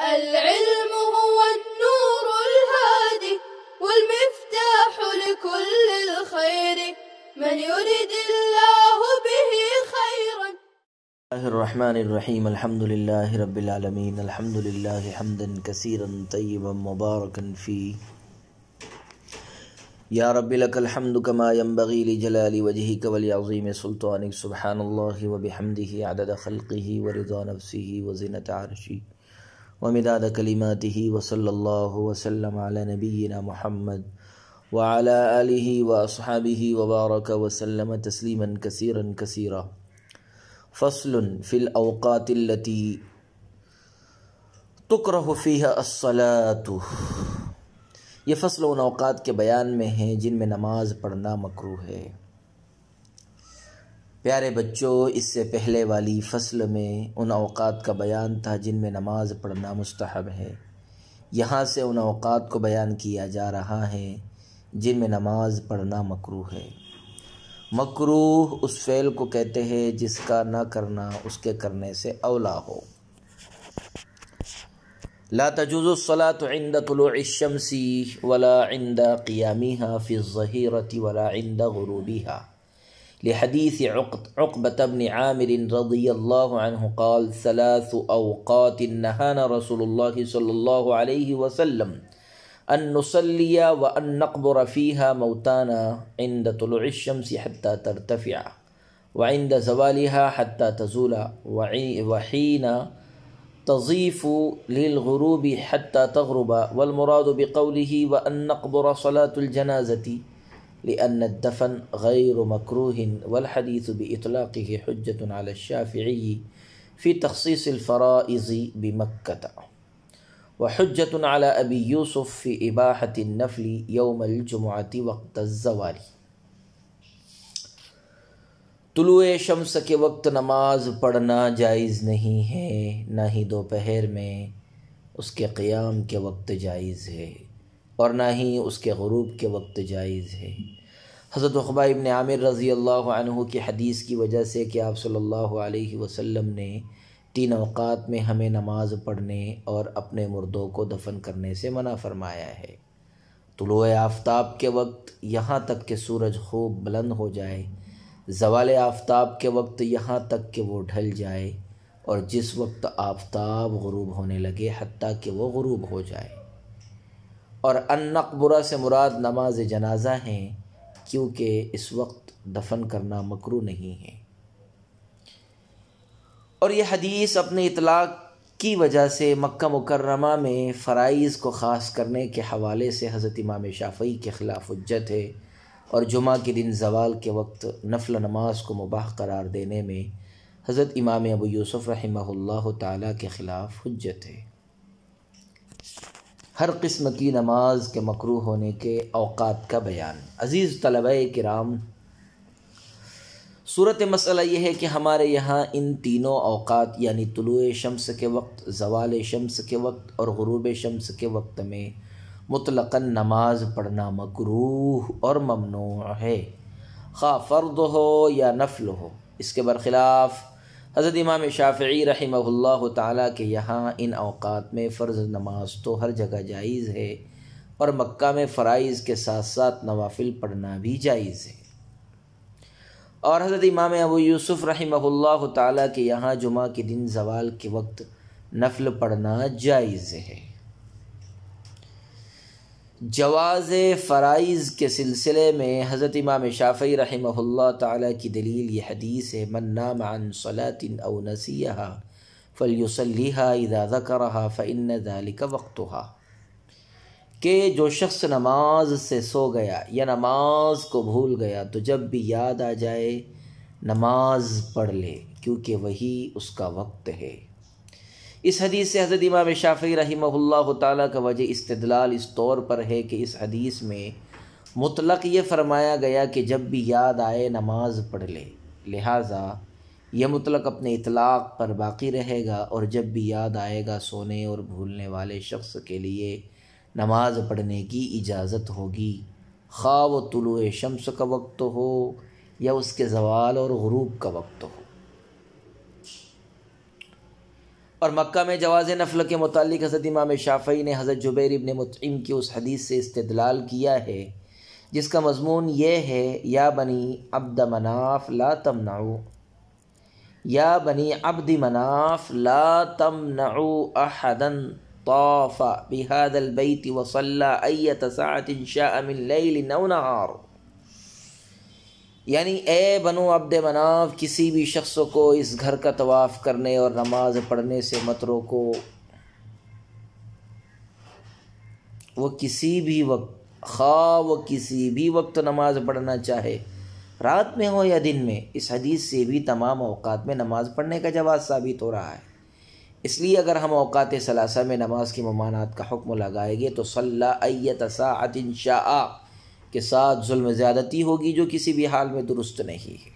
العلم هو النور الهادي والمفتاح لكل الخير من يرد الله به خيرا. بسم الله الرحمن الرحيم. الحمد لله رب العالمين. الحمد لله حمدا كثيرا طيبا مباركا فيه. يا رب لك الحمد كما ينبغي لجلال وجهك ولعظيم سلطانك. سبحان الله وبحمده عدد خلقه ورضا نفسه وزنة عرشه ومداد كلماته. وصلى الله وسلم على نبينا محمد وعلى آله وأصحابه وبارك وسلم تسليما كثيرا كثيرا. فصل في الأوقات التي تكره فيها الصلاة. یہ فصل ان اوقات کے بیان میں ہے جن میں نماز پڑھنا مکروہ ہے۔ پیارے بچوں، اس سے پہلے والی فصل میں ان اوقات کا بیان تھا جن میں نماز پڑھنا مستحب ہے۔ یہاں سے ان اوقات کو بیان کیا جا رہا ہے جن میں نماز پڑھنا مکروہ ہے۔ مکروہ اس فعل کو کہتے ہیں جس کا نہ کرنا اس کے کرنے سے اولا ہو۔ لا تجوز الصلاة عند طلوع الشمس ولا عند قيامها في الظهيرة ولا عند غروبها، لحديث عقبة بن عامر رضي الله عنه قال: ثلاث أوقات نهانا رسول الله صلى الله عليه وسلم أن نصلي وأن نقبر فيها موتانا، عند طلوع الشمس حتى ترتفع، وعند زوالها حتى تزول، وحين تضيف للغروب حتى تغرب. والمراد بقوله وأن نقبر صلاة الجنازة لأن الدفن غير مكروه، والحديث بإطلاقه حجة على الشافعي في تخصيص الفرائض بمكة، وحجة على أبي يوسف في إباحة النفل يوم الجمعة وقت الزوال۔ طلوع شمس کے وقت نماز پڑھنا جائز نہیں ہے، نہ ہی دوپہر میں اس کے قیام کے وقت جائز ہے، اور نہ ہی اس کے غروب کے وقت جائز ہے۔ حضرت عقبہ ابن عامر رضی اللہ عنہ کی حدیث کی وجہ سے کہ آپ صلی اللہ علیہ وسلم نے 3 اوقات میں ہمیں نماز پڑھنے اور اپنے مردوں کو دفن کرنے سے منع فرمایا ہے۔ طلوع آفتاب کے وقت یہاں تک کہ سورج خوب بلند ہو جائے، زوال آفتاب کے وقت یہاں تک کہ وہ ڈھل جائے، اور جس وقت آفتاب غروب ہونے لگے حتیٰ کہ وہ غروب ہو جائے۔ اور ان نقبرہ سے مراد نماز جنازہ ہیں، کیونکہ اس وقت دفن کرنا مکروہ نہیں ہے۔ اور یہ حدیث اپنے اطلاق کی وجہ سے مکہ مکرمہ میں فرائض کو خاص کرنے کے حوالے سے حضرت امام شافعی کے خلاف حجت ہے، اور جمعہ کے دن زوال کے وقت نفل نماز کو مباح قرار دینے میں حضرت امام ابو یوسف رحمہ اللہ تعالیٰ کے خلاف حجت ہے۔ ہر قسم کی نماز کے مکروہ ہونے کے اوقات کا بیان۔ عزیز طلبہ کرام، صورت مسئلہ یہ ہے کہ ہمارے یہاں ان تینوں اوقات یعنی طلوع شمس کے وقت، زوال شمس کے وقت اور غروب شمس کے وقت میں مطلقاً نماز پڑھنا مکروہ اور ممنوع ہے، خواہ فرض ہو یا نفل ہو۔ اس کے برخلاف حضرت امام شافعی رحمہ اللہ تعالیٰ کے یہاں ان اوقات میں فرض نماز تو ہر جگہ جائز ہے، اور مکہ میں فرائض کے ساتھ ساتھ نوافل پڑھنا بھی جائز ہے۔ اور حضرت امام ابو یوسف رحمہ اللہ تعالیٰ کے یہاں جمعہ کے دن زوال کے وقت نفل پڑھنا جائز ہے۔ جواز فرائض کے سلسلے میں حضرت امام شافعی رحمہ اللہ تعالیٰ کی دلیل یہ حدیث ہے: من نام عن صلاة او نسیہا فلیصلیہا اذا ذکرہا فإن ذلک وقتہا، کہ جو شخص نماز سے سو گیا یا نماز کو بھول گیا تو جب بھی یاد آ جائے نماز پڑھ لے، کیونکہ وہی اس کا وقت ہے۔ اس حدیث سے حضرت امام شافعی رحمہ اللہ تعالیٰ کا وجہ استدلال اس طور پر ہے کہ اس حدیث میں مطلق یہ فرمایا گیا کہ جب بھی یاد آئے نماز پڑھ لے، لہٰذا یہ مطلق اپنے اطلاق پر باقی رہے گا، اور جب بھی یاد آئے گا سونے اور بھولنے والے شخص کے لیے نماز پڑھنے کی اجازت ہوگی، خواہ وہ طلوع شمس کا وقت ہو یا اس کے زوال اور غروب کا وقت ہو۔ اور مکہ میں جواز نفل کے متعلق حضرت امام شافعی نے حضرت جبیر ابن مطعم کی اس حدیث سے استدلال کیا ہے جس کا مضمون یہ ہے یا بنی عبد مناف لا تمنعوا، یا بنی عبد مناف لا تمنعوا احدا طاف بهذا البيت وصلى أية ساعة شاء من ليل او نهار، یعنی اے بنو عبد مناف کسی بھی شخص کو اس گھر کا طواف کرنے اور نماز پڑھنے سے مت روکو، وہ کسی بھی وقت، خواہ وہ کسی بھی وقت نماز پڑھنا چاہے، رات میں ہو یا دن میں۔ اس حدیث سے بھی تمام اوقات میں نماز پڑھنے کا جواز ثابت ہو رہا ہے۔ اس لیے اگر ہم اوقات ثلاثہ میں نماز کی ممانعت کا حکم لگائیں گے تو صلی ایت ساعۃ شاء کے ساتھ ظلم زیادتی ہوگی جو کسی بھی حال میں درست نہیں ہے۔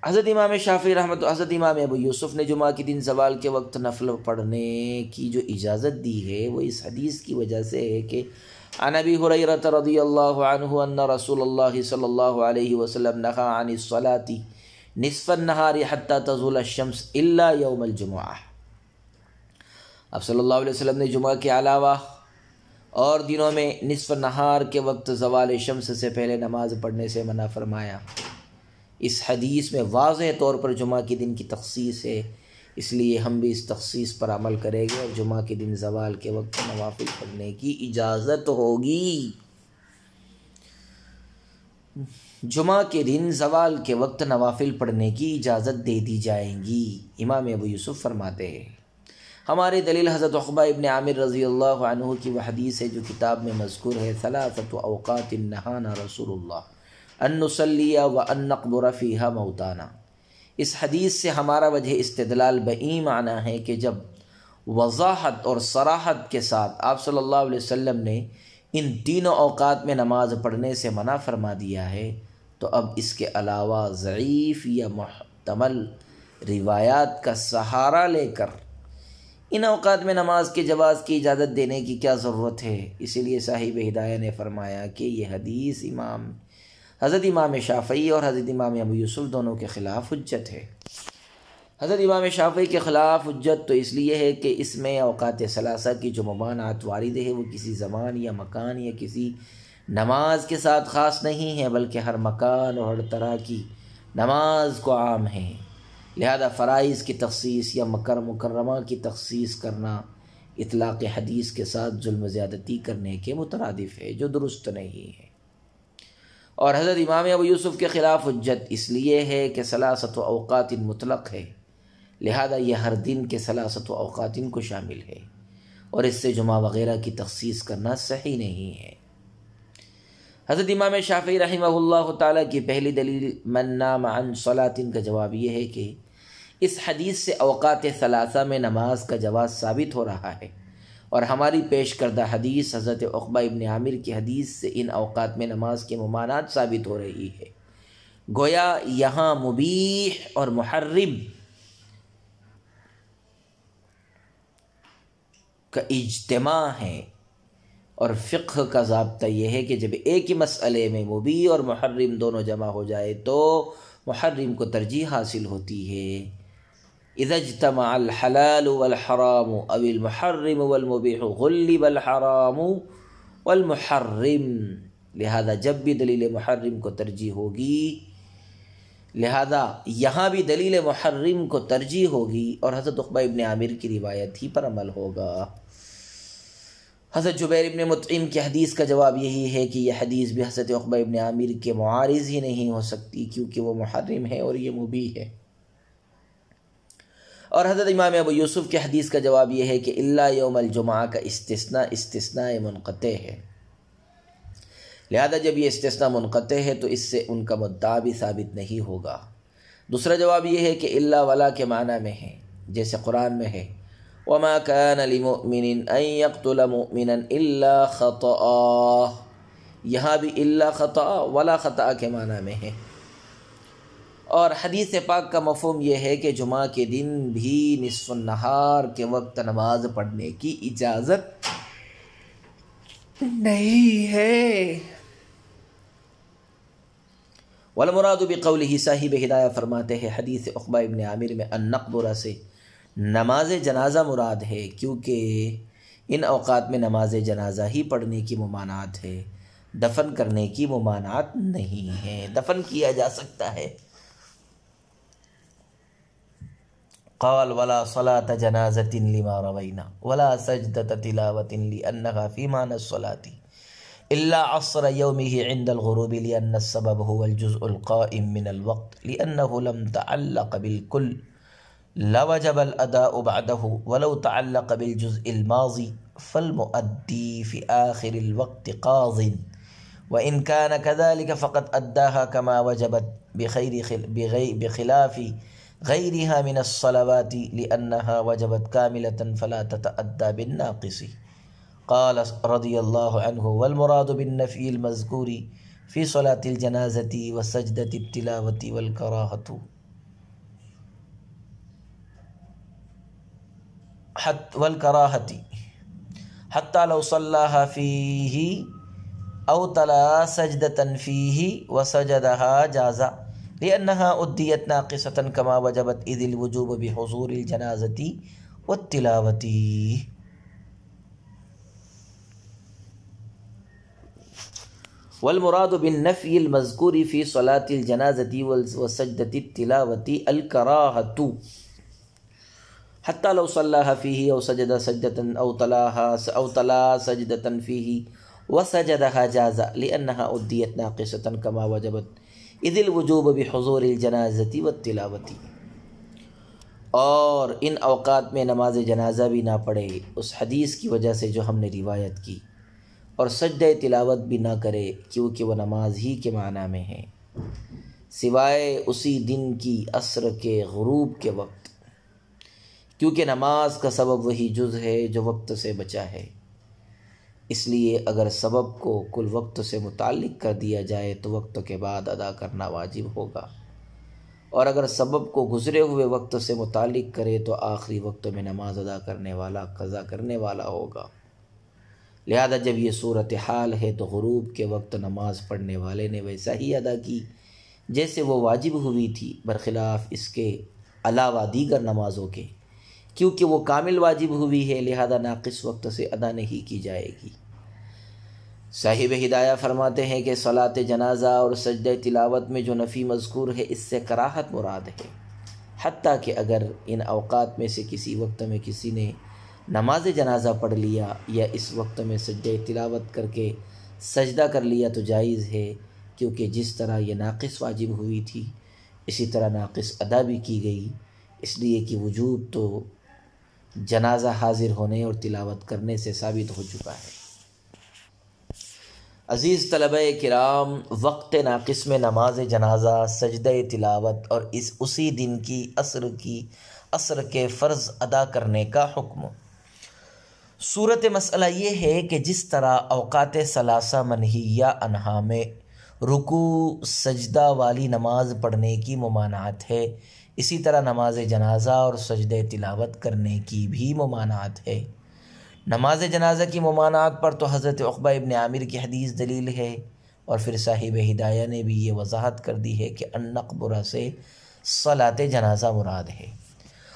حضرت امام شافعی حضرت امام ابو یوسف نے جمعہ کے دن زوال کے وقت نفل پڑھنے کی جو اجازت دی ہے وہ اس حدیث کی وجہ سے ہے کہ عن ابی ہریرہ رضی اللہ عنہ ان رسول اللہ صلی اللہ علیہ وسلم نہى عن الصلاة نصف النہار حتی تزول الشمس الا یوم الجمعہ۔ اب صلی اللہ علیہ وسلم نے جمعہ کے علاوہ اور دنوں میں نصف نہار کے وقت زوال شمس سے پہلے نماز پڑھنے سے منع فرمایا۔ اس حدیث میں واضح طور پر جمعہ کے دن کی تخصیص ہے، اس لیے ہم بھی اس تخصیص پر عمل کریں گے اور جمعہ کے دن زوال کے وقت نوافل پڑھنے کی اجازت ہوگی۔ جمعہ کے دن زوال کے وقت نوافل پڑھنے کی اجازت دے دی جائیں گی۔ امام ابو یوسف فرماتے ہیں ہماری دلیل حضرت عقبہ ابن عامر رضی اللہ عنہ کی وہ حدیث ہے جو کتاب میں مذکور ہے، ثلاثۃ اوقات نہانا رسول اللہ ان نصلی و ان نقبر فیہا موتانا۔ اس حدیث سے ہمارا وجہ استدلال بئی معنی ہے کہ جب وضاحت اور صراحت کے ساتھ آپ صلی اللہ علیہ وسلم نے ان تینوں اوقات میں نماز پڑھنے سے منع فرما دیا ہے تو اب اس کے علاوہ ضعیف یا محتمل روایات کا سہارا لے کر ان اوقات میں نماز کے جواز کی اجازت دینے کی کیا ضرورت ہے؟ اسی لیے صاحب ہدایہ نے فرمایا کہ یہ حدیث حضرت امام شافعی اور حضرت امام ابو یوسف دونوں کے خلاف حجت ہے۔ حضرت امام شافعی کے خلاف حجت تو اس لیے ہے کہ اس میں اوقات ثلاثہ کی جو ممانعت وارد ہے وہ کسی زمان یا مکان یا کسی نماز کے ساتھ خاص نہیں ہے بلکہ ہر مکان اور ہر طرح کی نماز کو عام ہے، لہذا فرائض کی تخصیص یا مکرمہ کی تخصیص کرنا اطلاق حدیث کے ساتھ ظلم زیادتی کرنے کے مترادف ہے جو درست نہیں ہے۔ اور حضرت امام ابو یوسف کے خلاف حجت اس لیے ہے کہ ثلاثۃ اوقات مطلق ہے، لہذا یہ ہر دن کے ثلاثۃ اوقات کو شامل ہے اور اس سے جمعہ وغیرہ کی تخصیص کرنا صحیح نہیں ہے۔ حضرت امام شافعی رحمہ اللہ تعالیٰ کی پہلی دلیل من نام عن صلاۃ کا جواب یہ ہے کہ اس حدیث سے اوقات ثلاثہ میں نماز کا جواز ثابت ہو رہا ہے، اور ہماری پیش کردہ حدیث حضرت عقبہ ابن عامر کی حدیث سے ان اوقات میں نماز کی ممانعت ثابت ہو رہی ہے۔ گویا یہاں مبیح اور محرم کا اجتماع ہے، اور فقہ کا ضابطہ یہ ہے کہ جب ایک ہی مسئلے میں مبیح اور محرم دونوں جمع ہو جائے تو محرم کو ترجیح حاصل ہوتی ہے۔ اذا اجتمع الحلال والحرام او المحرم والمبیح غلب الحرام والمحرم، لہذا جب بھی دلیل محرم کو ترجیح ہوگی، لہذا یہاں بھی دلیل محرم کو ترجیح ہوگی اور حضرت عقبہ ابن عامر کی روایت ہی پر عمل ہوگا۔ حضرت جبیر ابن مطعم کی حدیث کا جواب یہی ہے کہ یہ حدیث بھی حضرت عقبہ ابن عامر کے معارض ہی نہیں ہو سکتی کیونکہ وہ محرم ہے اور یہ مبیح ہے۔ اور حضرت امام ابو یوسف کی حدیث کا جواب یہ ہے کہ الا یوم الجمعہ کا استثناء منقطع ہے، لہذا جب یہ استثناء منقطع ہے تو اس سے ان کا مدعا بھی ثابت نہیں ہوگا۔ دوسرا جواب یہ ہے کہ الا ولا کے معنی میں ہے، جیسے قرآن میں ہے وَمَا كَانَ لِمُؤْمِنٍ أَن يَقْتُلَ مُؤْمِنًا إِلَّا خَطَأً، یہاں بھی الا خطأ ولا خطأ کے معنی میں ہے۔ اور حدیث پاک کا مفہوم یہ ہے کہ جمعہ کے دن بھی نصف النہار کے وقت نماز پڑھنے کی اجازت نہیں ہے۔ والمراد بقولہ، صاحب ہدایہ فرماتے ہیں حدیث عقبہ ابن عامر میں النقبرہ سے نماز جنازہ مراد ہے، کیونکہ ان اوقات میں نماز جنازہ ہی پڑھنے کی ممانعت ہے، دفن کرنے کی ممانعت نہیں ہے، دفن کیا جا سکتا ہے۔ قال ولا صلاة جنازة لما روينا ولا سجدة تلاوة لأنها في معنى الصلاة إلا عصر يومه عند الغروب لأن السبب هو الجزء القائم من الوقت لأنه لم تعلق بالكل لوجب الأداء بعده ولو تعلق بالجزء الماضي فالمؤدي في آخر الوقت قاض وإن كان كذلك فقد أداها كما وجبت بخلاف غيرها من الصلوات لأنها وجبت كاملة فلا تتأدى بالناقص۔ قال رضي الله عنه والمراد بالنفي المذكور في صلاة الجنازة وسجدة التلاوة والكراهة حتى لو صلاها فيه أو تلا سجدة فيه وسجدها جاز لأنها أديت ناقصة كما وجبت إذ الوجوب بحضور الجنازة والتلاوة۔ والمراد بالنفي المذكور في صلاة الجنازة وسجدة التلاوة الكراهة حتى لو صلاها فيه أو سجد سجدة أو تلا سجدة فيه وسجدها جاز لأنها أديت ناقصة كما وجبت إذ الوجوب بحضور الجنازة والتلاوة۔ اور ان اوقات میں نماز جنازہ بھی نہ پڑھے اس حدیث کی وجہ سے جو ہم نے روایت کی، اور سجدہ تلاوت بھی نہ کرے کیونکہ وہ نماز ہی کے معنی میں ہے، سوائے اسی دن کی عصر کے غروب کے وقت، کیونکہ نماز کا سبب وہی جز ہے جو وقت سے بچا ہے۔ اس لیے اگر سبب کو کل وقت سے متعلق کر دیا جائے تو وقت کے بعد ادا کرنا واجب ہوگا، اور اگر سبب کو گزرے ہوئے وقت سے متعلق کرے تو آخری وقت میں نماز ادا کرنے والا قضا کرنے والا ہوگا۔ لہذا جب یہ صورتحال ہے تو غروب کے وقت نماز پڑھنے والے نے ویسا ہی ادا کی جیسے وہ واجب ہوئی تھی، برخلاف اس کے علاوہ دیگر نمازوں کے، کیونکہ وہ کامل واجب ہوئی ہے، لہذا ناقص وقت سے ادا نہیں کی جائے گی۔ صاحب ہدایہ فرماتے ہیں کہ صلاۃ جنازہ اور سجدہ تلاوت میں جو نفی مذکور ہے اس سے کراہت مراد ہے، حتیٰ کہ اگر ان اوقات میں سے کسی وقت میں کسی نے نماز جنازہ پڑھ لیا یا اس وقت میں سجدہ تلاوت کر کے سجدہ کر لیا تو جائز ہے، کیونکہ جس طرح یہ ناقص واجب ہوئی تھی اسی طرح ناقص ادا بھی کی گئی، اس لیے کہ وجوب تو جنازہ حاضر ہونے اور تلاوت کرنے سے ثابت ہو چکا ہے۔ عزیز طلبہ کرام، وقت ناقص میں نماز جنازہ، سجدہ تلاوت اور اسی دن کی عصر کے فرض ادا کرنے کا حکم۔ صورت مسئلہ یہ ہے کہ جس طرح اوقات ثلاثہ منہیہ عنہا میں رکوع سجدہ والی نماز پڑھنے کی ممانعت ہے، اسی طرح نماز جنازہ اور سجدہ تلاوت کرنے کی بھی ممانعت ہے۔ نماز جنازہ کی ممانعت پر تو حضرت عقبہ ابن عامر کی حدیث دلیل ہے، اور پھر صاحب ہدایہ نے بھی یہ وضاحت کر دی ہے کہ النقبرہ سے صلاۃ جنازہ مراد ہے،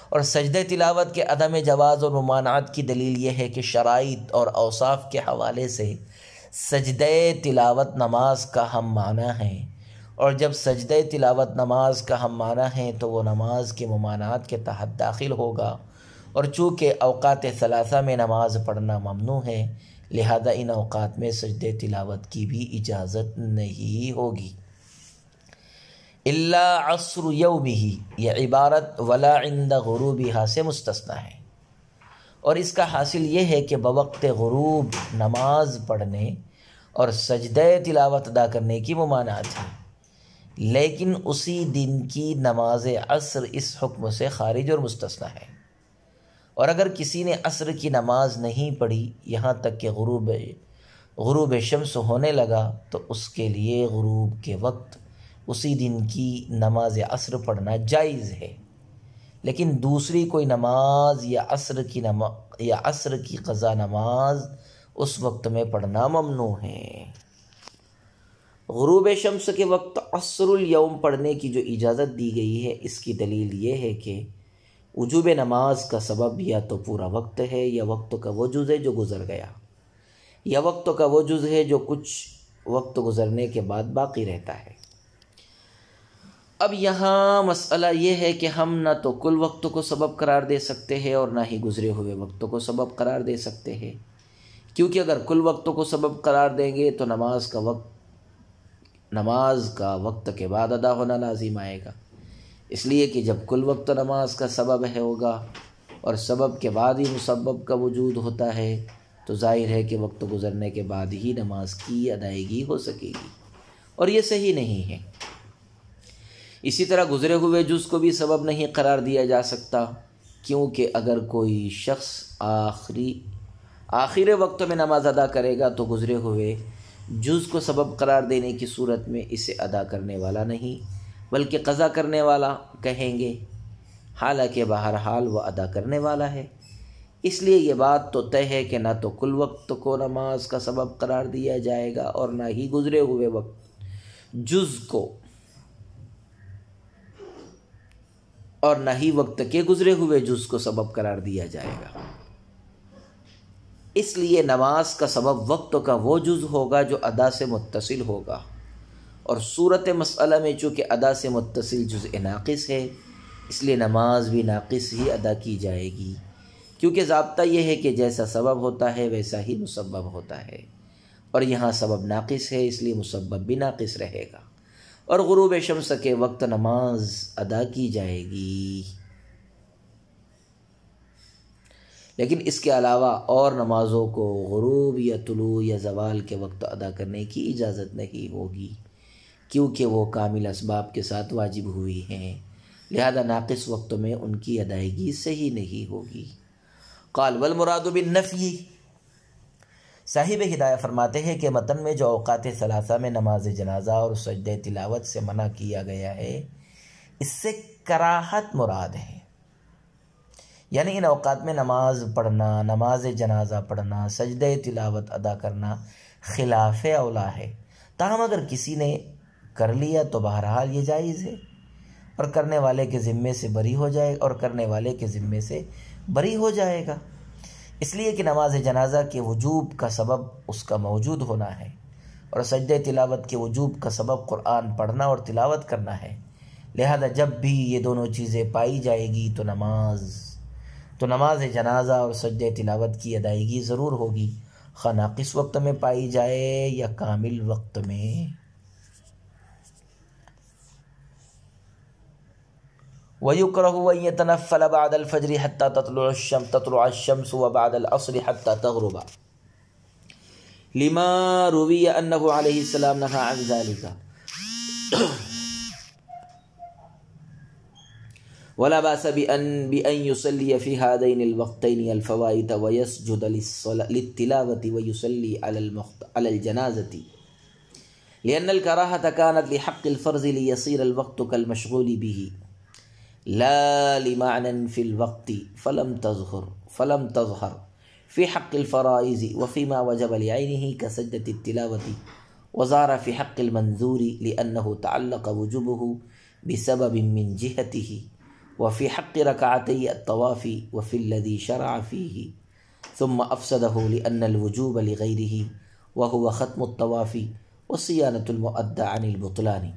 اور سجدہ تلاوت کے عدم جواز اور ممانعت کی دلیل یہ ہے کہ شرائط اور اوصاف کے حوالے سے سجدہ تلاوت نماز کا ہم معنی ہے، اور جب سجدہ تلاوت نماز کا ہم معنی ہے تو وہ نماز کے ممانعت کے تحت داخل ہوگا، اور چونکہ اوقات ثلاثہ میں نماز پڑھنا ممنوع ہے لہذا ان اوقات میں سجدہ تلاوت کی بھی اجازت نہیں ہوگی۔ الا عصر یومہ، یہ عبارت ولا عند غروبہا سے مستثنیٰ ہے، اور اس کا حاصل یہ ہے کہ بوقت غروب نماز پڑھنے اور سجدہ تلاوت ادا کرنے کی ممانعت ہے، لیکن اسی دن کی نماز عصر اس حکم سے خارج اور مستثنیٰ ہے، اور اگر کسی نے عصر کی نماز نہیں پڑھی یہاں تک کہ غروب شمس ہونے لگا تو اس کے لیے غروب کے وقت اسی دن کی نماز عصر پڑھنا جائز ہے، لیکن دوسری کوئی نماز یا عصر کی قضا نماز اس وقت میں پڑھنا ممنوع ہے۔ غروب شمس کے وقت عصر الیوم پڑھنے کی جو اجازت دی گئی ہے، اس کی دلیل یہ ہے کہ وجوب نماز کا سبب یا تو پورا وقت ہے، یا وقت کا وہ جز ہے جو گزر گیا، یا وقت کا وہ جز ہے جو کچھ وقت گزرنے کے بعد باقی رہتا ہے۔ اب یہاں مسئلہ یہ ہے کہ ہم نہ تو کل وقت کو سبب قرار دے سکتے ہیں اور نہ ہی گزرے ہوئے وقت کو سبب قرار دے سکتے ہیں، کیونکہ اگر کل وقت کو سبب قرار دیں گے تو نماز کا وقت کے بعد ادا ہونا لازم آئے گا، اس لیے کہ جب کل وقت نماز کا سبب ہوگا اور سبب کے بعد ہی مسبب کا وجود ہوتا ہے، تو ظاہر ہے کہ وقت گزرنے کے بعد ہی نماز کی ادائیگی ہو سکے گی، اور یہ صحیح نہیں ہے۔ اسی طرح گزرے ہوئے جز کو بھی سبب نہیں قرار دیا جا سکتا، کیونکہ اگر کوئی شخص آخر وقت میں نماز ادا کرے گا تو گزرے ہوئے جز کو سبب قرار دینے کی صورت میں اسے ادا کرنے والا نہیں بلکہ قضا کرنے والا کہیں گے، حالانکہ بہرحال وہ ادا کرنے والا ہے۔ اس لیے یہ بات تو طے ہے کہ نہ تو کل وقت کو نماز کا سبب قرار دیا جائے گا اور نہ ہی گزرے ہوئے وقت جز کو، اور نہ ہی وقت کے گزرے ہوئے جز کو سبب قرار دیا جائے گا۔ اس لیے نماز کا سبب وقت کا وہ جز ہوگا جو ادا سے متصل ہوگا، اور صورت مسئلہ میں چونکہ ادا سے متصل جز ناقص ہے، اس لیے نماز بھی ناقص ہی ادا کی جائے گی، کیونکہ ضابطہ یہ ہے کہ جیسا سبب ہوتا ہے ویسا ہی مسبب ہوتا ہے، اور یہاں سبب ناقص ہے اس لیے مسبب بھی ناقص رہے گا، اور غروب شمس کے وقت نماز ادا کی جائے گی۔ لیکن اس کے علاوہ اور نمازوں کو غروب یا طلوع یا زوال کے وقت ادا کرنے کی اجازت نہیں ہوگی، کیونکہ وہ کامل اسباب کے ساتھ واجب ہوئی ہیں، لہذا ناقص وقت میں ان کی ادائیگی صحیح نہیں ہوگی۔ قال والمراد بالنفی، صاحب ہدایہ فرماتے ہیں کہ متن میں جو اوقات ثلاثہ میں نماز جنازہ اور سجدہ تلاوت سے منع کیا گیا ہے، اس سے کراہت مراد ہے، یعنی ان اوقات میں نماز پڑھنا، نماز جنازہ پڑھنا، سجدہ تلاوت ادا کرنا خلاف اولا ہے۔ تاہم اگر کسی نے کر لیا تو بہرحال یہ جائز ہے، اور کرنے والے کے ذمے سے بری ہو جائے گا، اس لیے کہ نماز جنازہ کے وجوب کا سبب اس کا موجود ہونا ہے، اور سجدہ تلاوت کے وجوب کا سبب قرآن پڑھنا اور تلاوت کرنا ہے، لہذا جب بھی یہ دونوں چیزیں پائی جائے گی تو نماز جنازہ اور سجدہ تلاوت کی ادائیگی ضرور ہوگی، خواہ ناقص وقت میں پائی جائے یا کامل وقت میں۔ وَيُكْرَهُ أَن يَتَنَفَّلَ بَعْدَ الْفَجْرِ حَتَّى تَطْلُعَ الشَّمْسُ وَبَعْدَ الْعَصْرِ حَتَّى تَغْرُبَ لِمَا رُوِيَ أَنَّهُ عَلَيْهِ السَّلَامُ نَهَى عَنْ ذَلِكَ ولا باس بأن يصلي في هذين الوقتين الفوائد ويسجد للتلاوة ويصلي على الجنازة، لأن الكراهة كانت لحق الفرض ليصير الوقت كالمشغول به لا لمعنى في الوقت فلم تظهر في حق الفرائض وفيما وجب لعينه كسجدة التلاوة، وزار في حق المنذور لأنه تعلق وجوبه بسبب من جهته، وفي حق ركعتي الطواف وفي الذي شرع فيه، ثم أفسده لأن الوجوب لغيره وهو ختم الطواف وصيانة المؤدى عن البطلان۔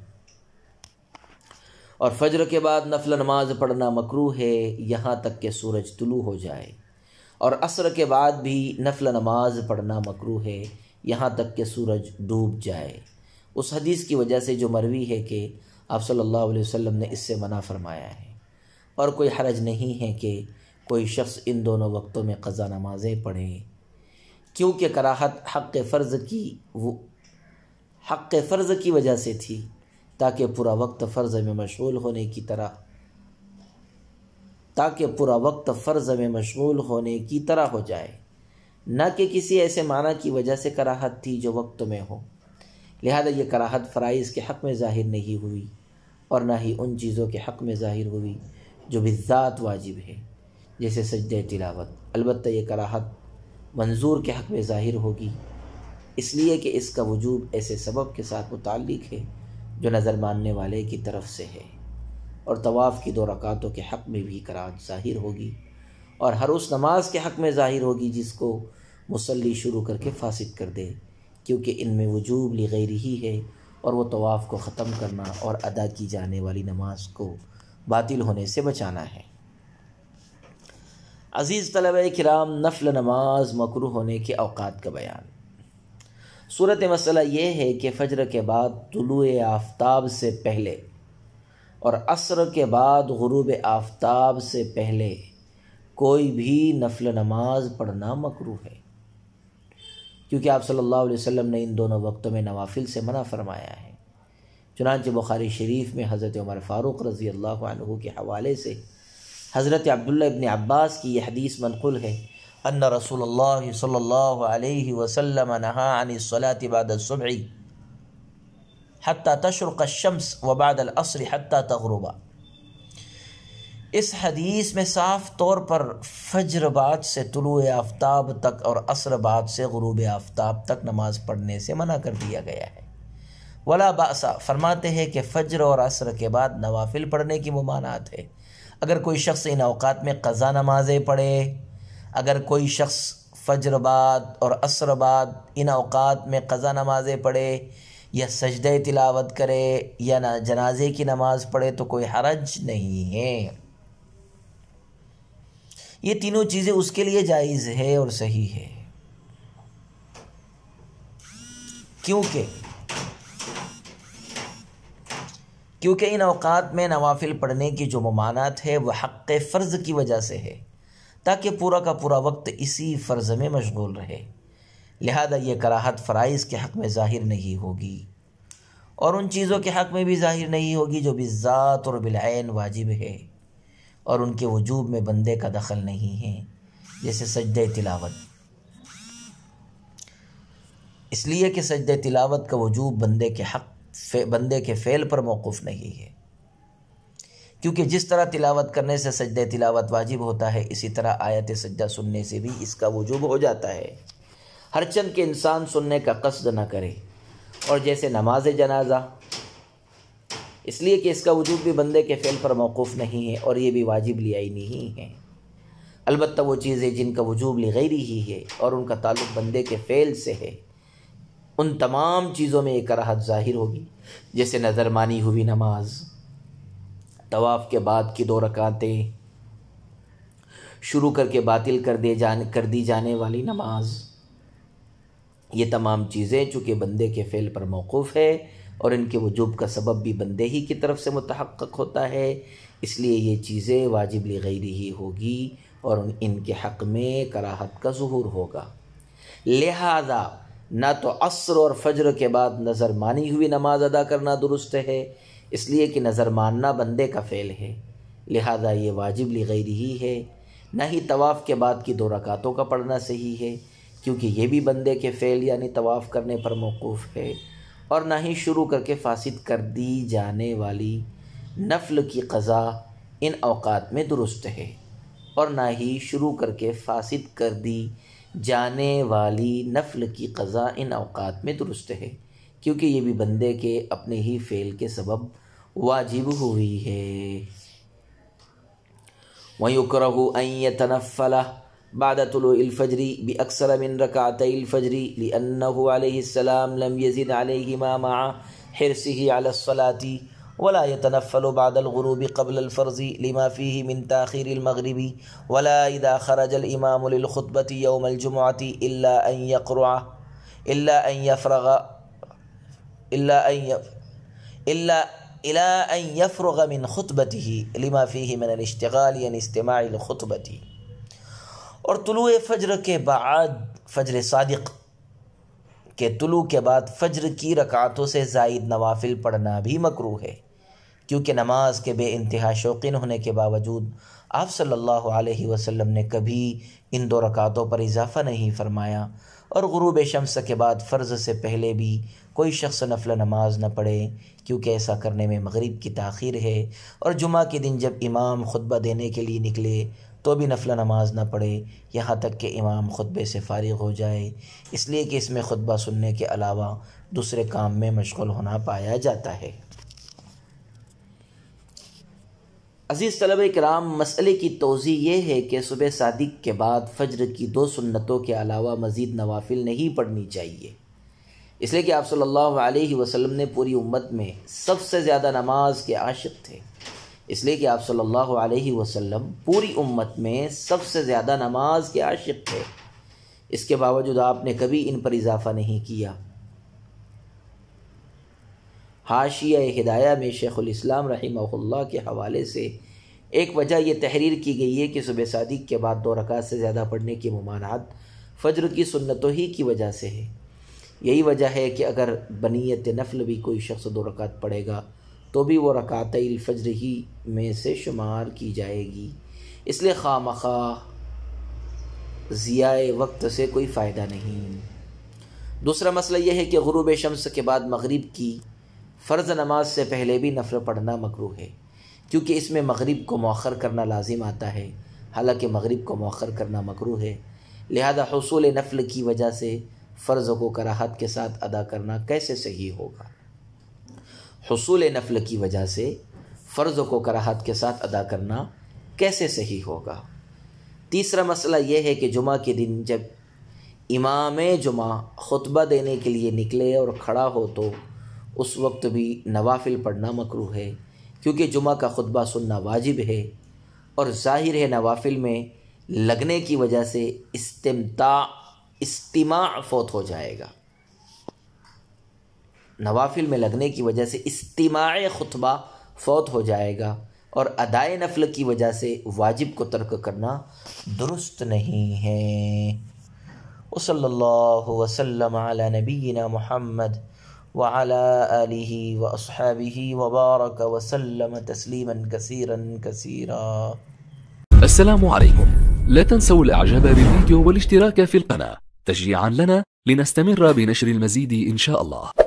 اور فجر کے بعد نفل نماز پڑھنا مکروہ ہے یہاں تک کہ سورج طلوع ہو جائے، اور عصر کے بعد بھی نفل نماز پڑھنا مکروہ ہے یہاں تک کہ سورج ڈوب جائے، اس حدیث کی وجہ سے جو مروی ہے کہ آپ صلی اللہ علیہ وسلم نے اس سے منع فرمایا ہے، اور کوئی حرج نہیں ہے کہ کوئی شخص ان دونوں وقتوں میں قضا نمازیں پڑھے، کیونکہ کراہت حق فرض کی وجہ سے تھی، تاکہ پورا وقت فرض میں مشغول ہونے کی طرح ہو جائے، نہ کہ کسی ایسے معنی کی وجہ سے کراہت تھی جو وقت میں ہو، لہذا یہ کراہت فرائض کے حق میں ظاہر نہیں ہوئی، اور نہ ہی ان چیزوں کے حق میں ظاہر ہوئی جو بالذات واجب ہے، جیسے سجدہ تلاوت۔ البتہ یہ کراہت منظور کے حق میں ظاہر ہوگی، اس لیے کہ اس کا وجوب ایسے سبب کے ساتھ متعلق ہے جو نظر ماننے والے کی طرف سے ہے، اور طواف کی 2 رکعتوں کے حق میں بھی قرات ظاہر ہوگی، اور ہر اس نماز کے حق میں ظاہر ہوگی جس کو مصلی شروع کر کے فاسد کر دے، کیونکہ ان میں وجوب لغیر ہی ہے، اور وہ طواف کو ختم کرنا اور ادا کی جانے والی نماز کو باطل ہونے سے بچانا ہے۔ عزیز طلبہ کرام، نفل نماز مکروہ ہونے کے اوقات کا بیان۔ صورت مسئلہ یہ ہے کہ فجر کے بعد طلوع آفتاب سے پہلے اور عصر کے بعد غروب آفتاب سے پہلے کوئی بھی نفل نماز پڑھنا مکروہ ہے، کیونکہ آپ صلی اللہ علیہ وسلم نے ان دونوں وقتوں میں نوافل سے منع فرمایا ہے۔ چنانچہ بخاری شریف میں حضرت عمر فاروق رضی اللہ عنہ کے حوالے سے حضرت عبداللہ ابن عباس کی یہ حدیث منقول ہے، ان رسول اللہ صلی اللہ علیہ وسلم نہا عن الصلاة بعد الصبح حتی تشرق الشمس وبعد العصر حتی تغرب۔ اس حدیث میں صاف طور پر فجر بعد سے طلوع آفتاب تک اور عصر بعد سے غروب آفتاب تک نماز پڑھنے سے منع کر دیا گیا ہے۔ ولا بأس، فرماتے ہیں کہ فجر اور عصر کے بعد نوافل پڑھنے کی ممانعت ہے۔ اگر کوئی شخص ان اوقات میں قضا نمازیں پڑھے، اگر کوئی شخص فجر بعد اور عصر بعد ان اوقات میں قضا نمازیں پڑھے یا سجدہ تلاوت کرے یا جنازے کی نماز پڑھے تو کوئی حرج نہیں ہے۔ یہ تینوں چیزیں اس کے لیے جائز ہے اور صحیح ہے، کیونکہ ان اوقات میں نوافل پڑھنے کی جو ممانعت ہے وہ حق فرض کی وجہ سے ہے، تاکہ پورا کا پورا وقت اسی فرض میں مشغول رہے، لہذا یہ کراہت فرائض کے حق میں ظاہر نہیں ہوگی، اور ان چیزوں کے حق میں بھی ظاہر نہیں ہوگی جو بالذات اور بالعین واجب ہے اور ان کے وجوب میں بندے کا دخل نہیں ہے، جیسے سجدہ تلاوت، اس لیے کہ سجدہ تلاوت کا وجوب بندے کے فعل پر موقوف نہیں ہے، کیونکہ جس طرح تلاوت کرنے سے سجدہ تلاوت واجب ہوتا ہے، اسی طرح آیت سجدہ سننے سے بھی اس کا وجوب ہو جاتا ہے، ہرچند کہ انسان سننے کا قصد نہ کرے، اور جیسے نماز جنازہ، اس لیے کہ اس کا وجوب بھی بندے کے فعل پر موقوف نہیں ہے اور یہ بھی واجب لعینی ہی ہے۔ البتہ وہ چیزیں جن کا وجوب لغیری ہی ہے اور ان کا تعلق بندے کے فعل سے ہے، ان تمام چیزوں میں یہ کراہت ظاہر ہوگی، جیسے نظر مانی ہوئی نماز، طواف کے بعد کی 2 رکعتیں شروع کر کے باطل کر دی جانے والی نماز، یہ تمام چیزیں چونکہ بندے کے فعل پر موقوف ہے اور ان کے وجوب کا سبب بھی بندے ہی کی طرف سے متحقق ہوتا ہے، اس لیے یہ چیزیں واجب لغیری ہی ہوگی اور ان کے حق میں کراہت کا ظہور ہوگا۔ لہذا نہ تو عصر اور فجر کے بعد نظر مانی ہوئی نماز ادا کرنا درست ہے، اس لیے کہ نظر ماننا بندے کا فعل ہے، لہذا یہ واجب لغیری ہی ہے، نہ ہی طواف کے بعد کی 2 رکعتوں کا پڑھنا صحیح ہے، کیونکہ یہ بھی بندے کے فعل یعنی طواف کرنے پر موقوف ہے، اور نہ ہی شروع کر کے فاسد کر دی جانے والی نفل کی قضا ان اوقات میں درست ہے، اور نہ ہی شروع کر کے فاسد کر دی جانے والی نفل کی قضا ان اوقات میں درست ہے، کیونکہ یہ بھی بندے کے اپنے ہی فعل کے سبب واجب ہوئی ہے۔ وَيُكْرَهُ أَن يَتَنَفَّلَ بعد طلوع الفجر بأكثر من ركعتي الفجر لأنه عليه السلام لم يزد عليهما مع حرصه على الصلاة، ولا يتنفل بعد الغروب قبل الفرض لما فيه من تأخير المغرب، ولا إذا خرج الإمام للخطبة يوم الجمعة إلى أن يفرغ من خطبته لما فيه من الاشتغال عن استماع الخطبة۔ اور طلوع فجر کے بعد، فجر صادق کے طلوع کے بعد فجر کی رکعتوں سے زائد نوافل پڑھنا بھی مکروہ ہے، کیونکہ نماز کے بے انتہا شوقین ہونے کے باوجود آپ صلی اللہ علیہ وسلم نے کبھی ان 2 رکعتوں پر اضافہ نہیں فرمایا، اور غروب شمس کے بعد فرض سے پہلے بھی کوئی شخص نفل نماز نہ پڑھے، کیونکہ ایسا کرنے میں مغرب کی تاخیر ہے، اور جمعہ کے دن جب امام خطبہ دینے کے لیے نکلے تو بھی نفل نماز نہ پڑھے یہاں تک کہ امام خطبے سے فارغ ہو جائے، اس لیے کہ اس میں خطبہ سننے کے علاوہ دوسرے کام میں مشغول ہونا پایا جاتا ہے۔ عزیز طلبہ کرام، مسئلے کی توضیح یہ ہے کہ صبح صادق کے بعد فجر کی 2 سنتوں کے علاوہ مزید نوافل نہیں پڑھنی چاہیے، اس لیے کہ آپ صلی اللہ علیہ وسلم نے پوری امت میں سب سے زیادہ نماز کے عاشق تھے، اس لیے کہ آپ صلی اللہ علیہ وسلم پوری امت میں سب سے زیادہ نماز کے عاشق تھے، اس کے باوجود آپ نے کبھی ان پر اضافہ نہیں کیا۔ حاشیہ ہدایہ میں شیخ الاسلام رحمہ اللہ کے حوالے سے ایک وجہ یہ تحریر کی گئی ہے کہ صبح صادق کے بعد 2 رکعت سے زیادہ پڑھنے کی ممانعت فجر کی سنتوں ہی کی وجہ سے ہے۔ یہی وجہ ہے کہ اگر بنیت نفل بھی کوئی شخص 2 رکعت پڑھے گا تو بھی وہ رکعتي الفجر ہی میں سے شمار کی جائے گی، اس لیے خواہ مخواہ ضیاء وقت سے کوئی فائدہ نہیں۔ دوسرا مسئلہ یہ ہے کہ غروب شمس کے بعد مغرب کی فرض نماز سے پہلے بھی نفل پڑھنا مکروہ ہے، کیونکہ اس میں مغرب کو مؤخر کرنا لازم آتا ہے، حالانکہ مغرب کو مؤخر کرنا مکروہ ہے، لہذا حصول نفل کی وجہ سے فرض کو کراہت کے ساتھ ادا کرنا کیسے صحیح ہوگا؟ حصول نفل کی وجہ سے فرض کو کراہت کے ساتھ ادا کرنا کیسے صحیح ہوگا؟ تیسرا مسئلہ یہ ہے کہ جمعہ کے دن جب امام جمعہ خطبہ دینے کے لیے نکلے اور کھڑا ہو تو اس وقت بھی نوافل پڑھنا مکروہ ہے، کیونکہ جمعہ کا خطبہ سننا واجب ہے، اور ظاہر ہے نوافل میں لگنے کی وجہ سے استماع فوت ہو جائے گا، نوافل میں لگنے کی وجہ سے استماع خطبہ فوت ہو جائے گا، اور ادائے نفل کی وجہ سے واجب کو ترک کرنا درست نہیں ہے۔ وصلی اللہ وسلم علی نبینا محمد وعلى آله وأصحابه وبارك وسلم تسليما كثيرا كثيرا. السلام عليكم. لا تنسوا الإعجاب بالفيديو والاشتراك في القناة تشجيعا لنا لنستمر بنشر المزيد إن شاء الله.